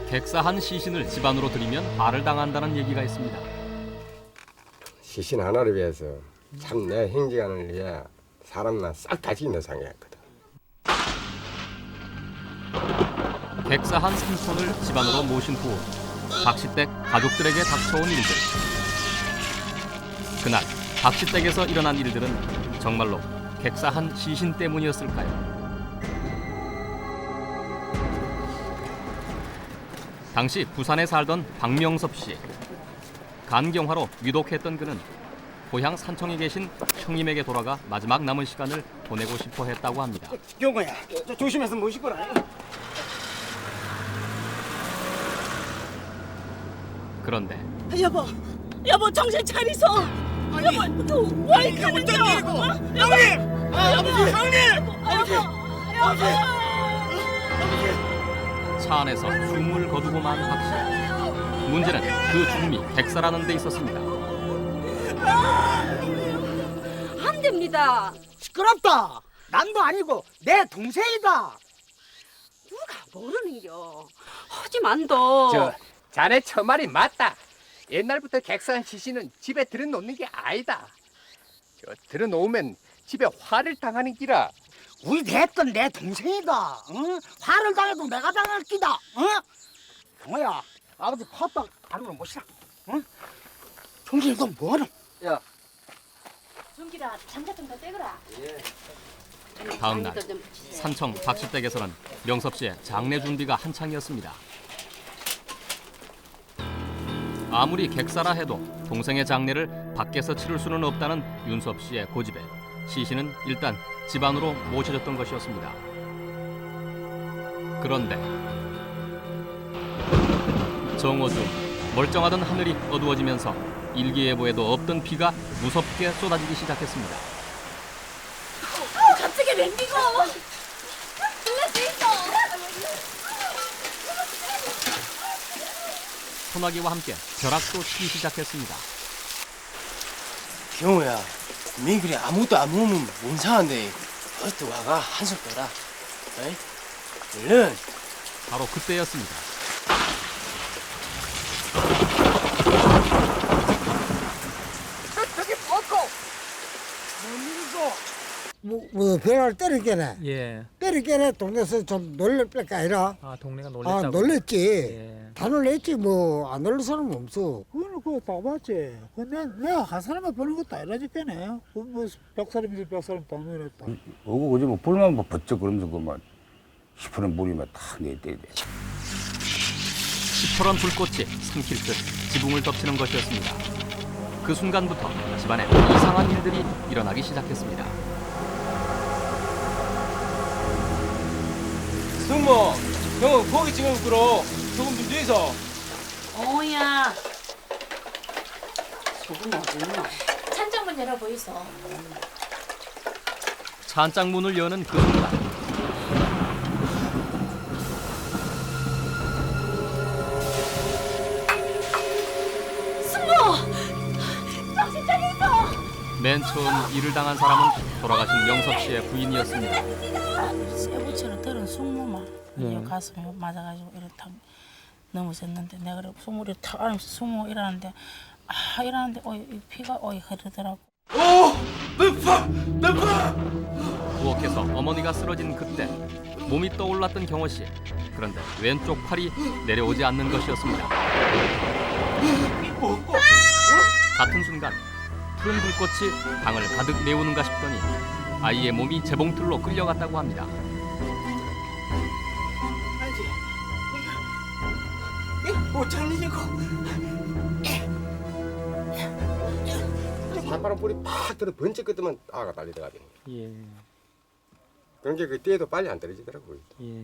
객사한 시신을 집안으로 들이면 화를 당한다는 얘기가 있습니다. 시신 하나를 위해서 참 내 행지관을 위해 사람나 싹 다 죽인다 생각했거든. 객사한 삼촌을 집안으로 모신 후 박시댁 가족들에게 닥쳐온 일들. 그날 박시댁에서 일어난 일들은 정말로 객사한 시신 때문이었을까요? 당시 부산에 살던 박명섭 씨. 간경화로 위독했던 그는 고향 산청에 계신 형님에게 돌아가 마지막 남은 시간을 보내고 싶어 했다고 합니다. 경호야, 조심해서 모시거라. 그런데 여보 정신 차리소. 여보 또왜 이게 어떤 그러냐? 일이고? 형님! 아버지! 형님! 아버지! 차 안에서 숨을 거두고 만 박씨. 문제는 그 죽음이 객사라는 데 있었습니다. 안 됩니다. 시끄럽다. 난도 아니고 내 동생이다. 누가 모르는겨. 하지만도 자네 처말이 맞다. 옛날부터 객사한 시신은 집에 들여놓는 게 아니다. 들여놓으면 집에 화를 당하는 기라. 우리 대건 내 동생이다. 응? 화를 당해도 내가 당할 기다. 응? 경호야, 아버지 컸다 안으로 모시라. 응? 종길 너 뭐하노? 정기라 장작 좀 더 떼거라. 다음 날 산청 박씨댁에서는 명섭 씨의 장례 준비가 한창이었습니다. 아무리 객사라 해도 동생의 장례를 밖에서 치를 수는 없다는 윤섭 씨의 고집에 시신은 일단 집 안으로 모셔졌던 것이었습니다. 그런데 정오중 멀쩡하던 하늘이 어두워지면서 일기예보에도 없던 비가 무섭게 쏟아지기 시작했습니다. 갑자기 웬디고? 놀랄 있어. 소나기와 함께 벼락도 치기 시작했습니다. 경호야, 미 그래 아무것도 안 먹으면 몸 상한데 어디 와가 한숨 떠라. 어이? 얼른. 바로 그때였습니다. 뭐 벼락을 때리겠네. 예. 때리겠네. 동네에서 좀 놀랄 뺄까 아니라. 아 동네가 놀랬다고. 아 놀랬지. 예. 다 놀랬지 뭐 안 놀랄 사람은 없어. 그거는 그거 다 봤지. 내가 한 사람만 보는 것도 아니라니까네. 뭐 100사람이지 100사람 다 놀랬다. 오고 그지 뭐 불만 뭐 버쩍 그러면서 그만 시퍼런 물이 막탁 내때려. 시퍼런 불꽃이 삼킬 듯 지붕을 덮치는 것이었습니다. 그 순간부터 집안에 이상한 일들이 일어나기 시작했습니다. 승모, 경호 고기 지금 끓어. 조금 좀 뒤에서. 어야. 소금 어딨나? 찬장문 열어보이소. 찬장 문을 여는 그 순간 정신 차리소. 맨 처음 일을 당한 사람은 돌아가신 명섭 씨의 부인이었습니다. 쇠붙이로 들은 숙모만 예. 가슴에 맞아가지고 이렇게 탁 넘어졌는데 내가 그래 속물이 탁 안으면서 숙모 일하는데 일하는데 이 피가 흐르더라고. 부엌에서 어머니가 쓰러진 그때 몸이 떠올랐던 경호 씨. 그런데 왼쪽 팔이 내려오지 않는 것이었습니다. 같은 순간 푸른 불꽃이 방을 가득 메우는가 싶더니 아이의 몸이 재봉틀로 끌려갔다고 합니다. 못 살리고. 산바람 불이 팍 들어 번쩍 끄더만 아가 달리더라고요. 예. 그런 게 그 때에도 빨리 안 떨어지더라고요. 예.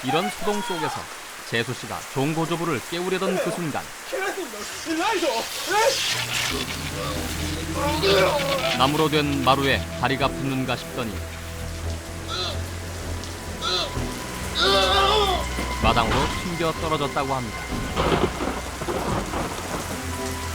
이런 소동 속에서 재수 씨가 종고조부를 깨우려던 그 순간 나무로 된 마루에 다리가 붙는가 싶더니 마당으로 튕겨 떨어졌다고 합니다.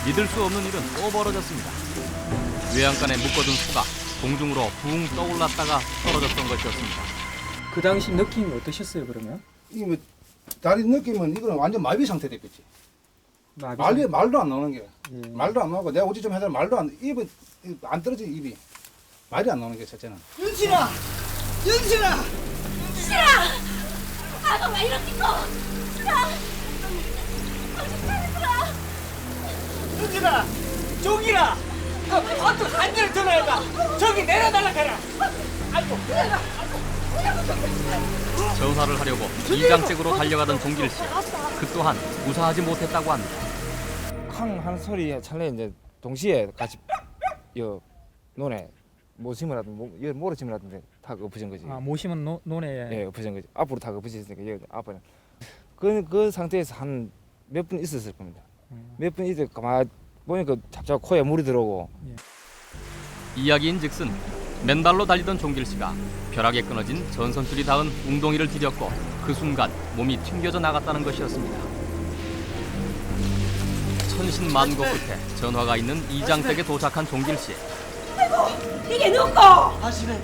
믿을 수 없는 일은 또 벌어졌습니다. 외양간에 묶어둔 소가 공중으로 붕 떠올랐다가 떨어졌던 것이었습니다. 그 당시 느낌이 어떠셨어요 그러면? 이게 뭐 다리 느끼면 이거는 완전 마비 상태 됐겠지. 말도 안 나오는 게. 말도 안 나오고 내가 어제 좀 해서 말도 안 입이 안 떨어져 입이. 말이 안 나오는 게 첫째는. 윤신아! 윤신아! 싫어! 아가 왜 이렇게 커? 윤신아! 종이라! 어떤 한대를 전화해봐! 저기 내려달라 해라! 아이고! 전화를 하려고 이장댁으로 달려가던 종길 씨. 그 또한 무사하지 못했다고 합니다. 한 소리 찰나에 이제 동시에 같이 여 논에 모심을 하던데 모래심을 하던데 다 엎어진 거지. 아 모심은 논에 예, 엎어진 거지. 앞으로 다 엎어졌으니까 여기 앞에는 그 상태에서 한 몇 분 있었을 겁니다. 몇 분 있을 가만 보니까 잡잡 코에 물이 들어오고. 이야기인즉슨 맨발로 달리던 종길 씨가 벼락에 끊어진 전선줄이 닿은 웅덩이를 디뎠고 그 순간 몸이 튕겨져 나갔다는 것이었습니다. 천신만고 끝에 전화가 있는 이장댁에 도착한 종길 씨. 아이고, 이게 누구? 아시면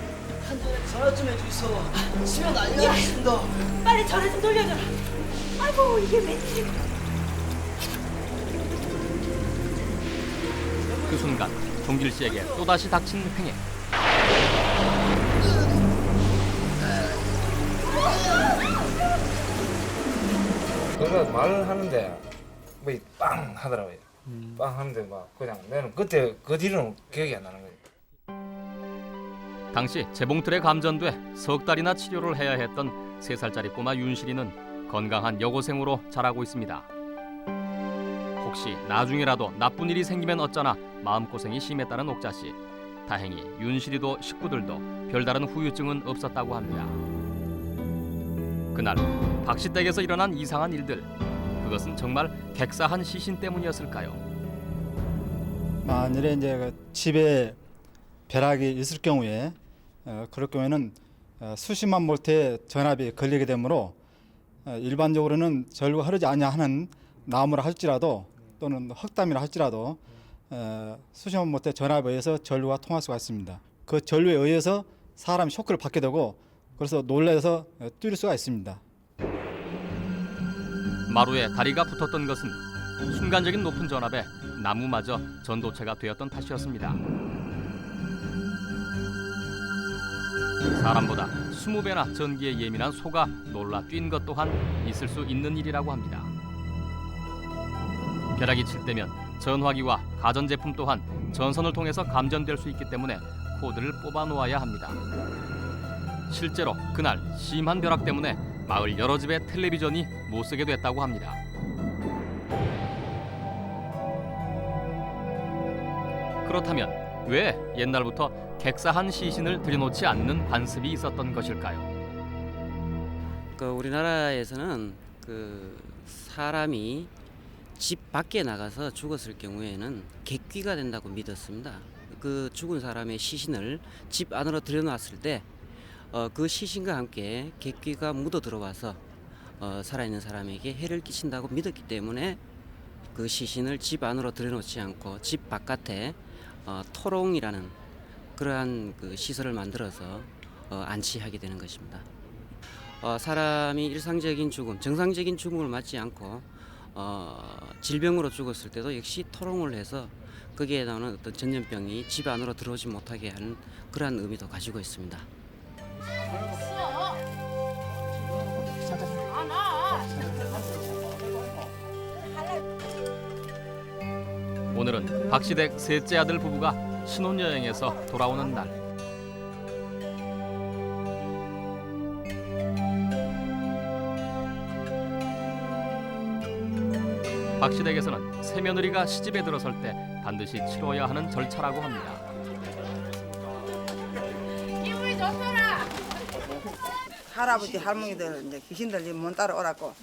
한테 전화 좀 해주소. 치면 알려주신다. 빨리 전화 좀 돌려줘라. 아이고, 이게 웬일이고. 그 순간 종길 씨에게 또다시 닥친 횡해. 그래서 말을 하는데 뭐 빵 하더라고요. 빵 하는데 막 그냥 나는 그때 그 뒤로는 기억이 안 나는 거예요. 당시 재봉틀에 감전돼 석 달이나 치료를 해야 했던 3살짜리 꼬마 윤실이는 건강한 여고생으로 자라고 있습니다. 혹시 나중에라도 나쁜 일이 생기면 어쩌나 마음고생이 심했다는 옥자 씨. 다행히 윤실이도 식구들도 별다른 후유증은 없었다고 합니다. 그날 박 씨 댁에서 일어난 이상한 일들. 그것은 정말 객사한 시신 때문이었을까요? 만일에 이제 그 집에 벼락이 있을 경우에 그럴 경우에는 수십만 볼트의 전압이 걸리게 되므로 일반적으로는 전류가 흐르지 아니하는 나무라 할지라도 또는 흙담이라 할지라도 수십만 볼트의 전압에 의해서 전류가 통할 수가 있습니다. 그 전류에 의해서 사람이 쇼크를 받게 되고 그래서 놀라서 뛸 수가 있습니다. 마루에 다리가 붙었던 것은 순간적인 높은 전압에 나무마저 전도체가 되었던 탓이었습니다. 사람보다 20배나 전기에 예민한 소가 놀라 뛴 것 또한 있을 수 있는 일이라고 합니다. 벼락이 칠 때면 전화기와 가전제품 또한 전선을 통해서 감전될 수 있기 때문에 코드를 뽑아 놓아야 합니다. 실제로 그날 심한 벼락 때문에 마을 여러 집의 텔레비전이 못 쓰게 됐다고 합니다. 그렇다면 왜 옛날부터 객사한 시신을 들여놓지 않는 관습이 있었던 것일까요? 우리나라에서는 사람이 집 밖에 나가서 죽었을 경우에는 객귀가 된다고 믿었습니다. 그 죽은 사람의 시신을 집 안으로 들여놨을 때 그 시신과 함께 객귀가 묻어 들어와서 살아있는 사람에게 해를 끼친다고 믿었기 때문에 그 시신을 집 안으로 들여놓지 않고 집 바깥에 토롱이라는 그러한 그 시설을 만들어서 안치하게 되는 것입니다. 사람이 일상적인 죽음, 정상적인 죽음을 맞지 않고 질병으로 죽었을 때도 역시 토롱을 해서 거기에 나오는 어떤 전염병이 집 안으로 들어오지 못하게 하는 그러한 의미도 가지고 있습니다. 오늘은 박 씨 댁 셋째 아들 부부가 신혼여행에서 돌아오는 날. 박 씨 댁에서는 새며느리가 시집에 들어설 때 반드시 치러야 하는 절차라고 합니다. 기분이 좋더라. 할아버지 할머니들 이제 귀신들 못 따라오라고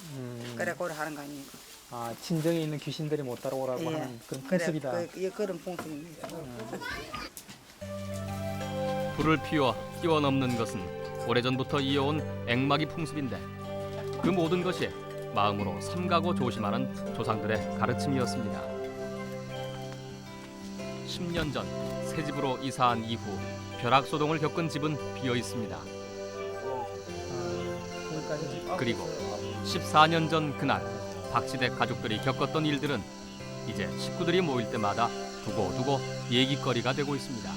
그래 그걸 하는 거 아닙니까? 아 친정에 있는 귀신들이 못 따라오라고 하는 그런 풍습이다. 그런 풍습입니다. 불을 피워 뛰어넘는 것은 오래전부터 이어온 앵마기 풍습인데 그 모든 것이 마음으로 삼가고 조심하는 조상들의 가르침이었습니다. 10년 전 새 집으로 이사한 이후 벼락소동을 겪은 집은 비어 있습니다. 그리고 14년 전 그날 박시댁 가족들이 겪었던 일들은 이제 식구들이 모일 때마다 두고두고 얘기거리가 되고 있습니다.